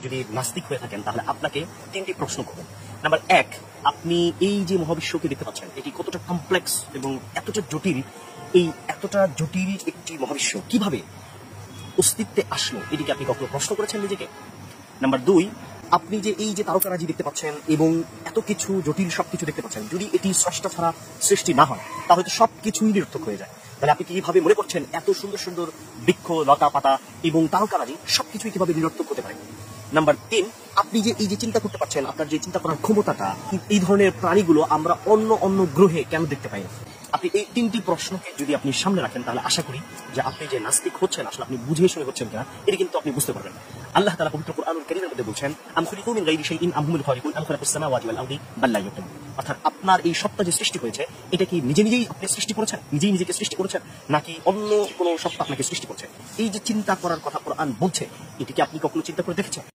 যদি নাস্তিক হয়ে থাকেন তাহলে আপনাকে তিনটি প্রশ্ন করবেন। নাম্বার 1, আপনি এই যে মহাবিশ্বকে দেখতে পাচ্ছেন এটি কতটা কমপ্লেক্স এবং এতটা জটিল, এই এতটা জটিল একটি মহাবিশ্ব কিভাবে অস্তিত্বে আসলো, এটিকে আপনি কখনো প্রশ্ন করেছেন নিজেকে? নাম্বার 2, আপনি যে এই যে তারকারাজি দেখতে পাচ্ছেন এবং এত কিছু জটিল সবকিছু দেখতে পাচ্ছেন, যদি এটি স্রষ্টা ছাড়া সৃষ্টি না হয় তাহলে তো সবকিছুই নিরর্থক হয়ে যায়। তাহলে আপনি কিভাবে মনে করছেন এত সুন্দর সুন্দর বৃক্ষ, লতা পাতা এবং তারকারাজি সবকিছুই কিভাবে নিরর্থক হতে পারে? নাম্বার 3, আপনি যে এই যে চিন্তা করতে পারছেন, আপনার যে চিন্তা করার ক্ষমতাটা, এই ধরনের প্রাণীগুলো আমরা অন্য অন্য গ্রহে কেন দেখতে পাই না? আপনি এই তিনটি প্রশ্নকে যদি আপনি সামনে রাখেন তাহলে আশা করি যে আপনি যে নাস্তিক হচ্ছেন আসলে আপনি বুঝে শুনে হচ্ছেন কিনা এটি কিন্তু আপনি বুঝতে পারবেন। আল্লাহ তাআলা পবিত্র কুরআনুল কারীমের মধ্যে বলছেন, আম খুলিকু মিন গায়রি শাইইন আম হুমুল খালিকুন আম খালাকাস সামাওয়াতি ওয়াল আরদি বাল লা ইউকিনুন। অর্থাৎ আপনার এই সত্তা যে সৃষ্টি হয়েছে এটা কি নিজে নিজেই আপনি সৃষ্টি করেছেন, নিজেই নিজেকে সৃষ্টি করেছেন, নাকি অন্য কোনো সত্তা আপনাকে সৃষ্টি করছে? এই যে চিন্তা করার কথা কোরআন বলছে, এটি কি আপনি কখনো চিন্তা করে দেখেছেন?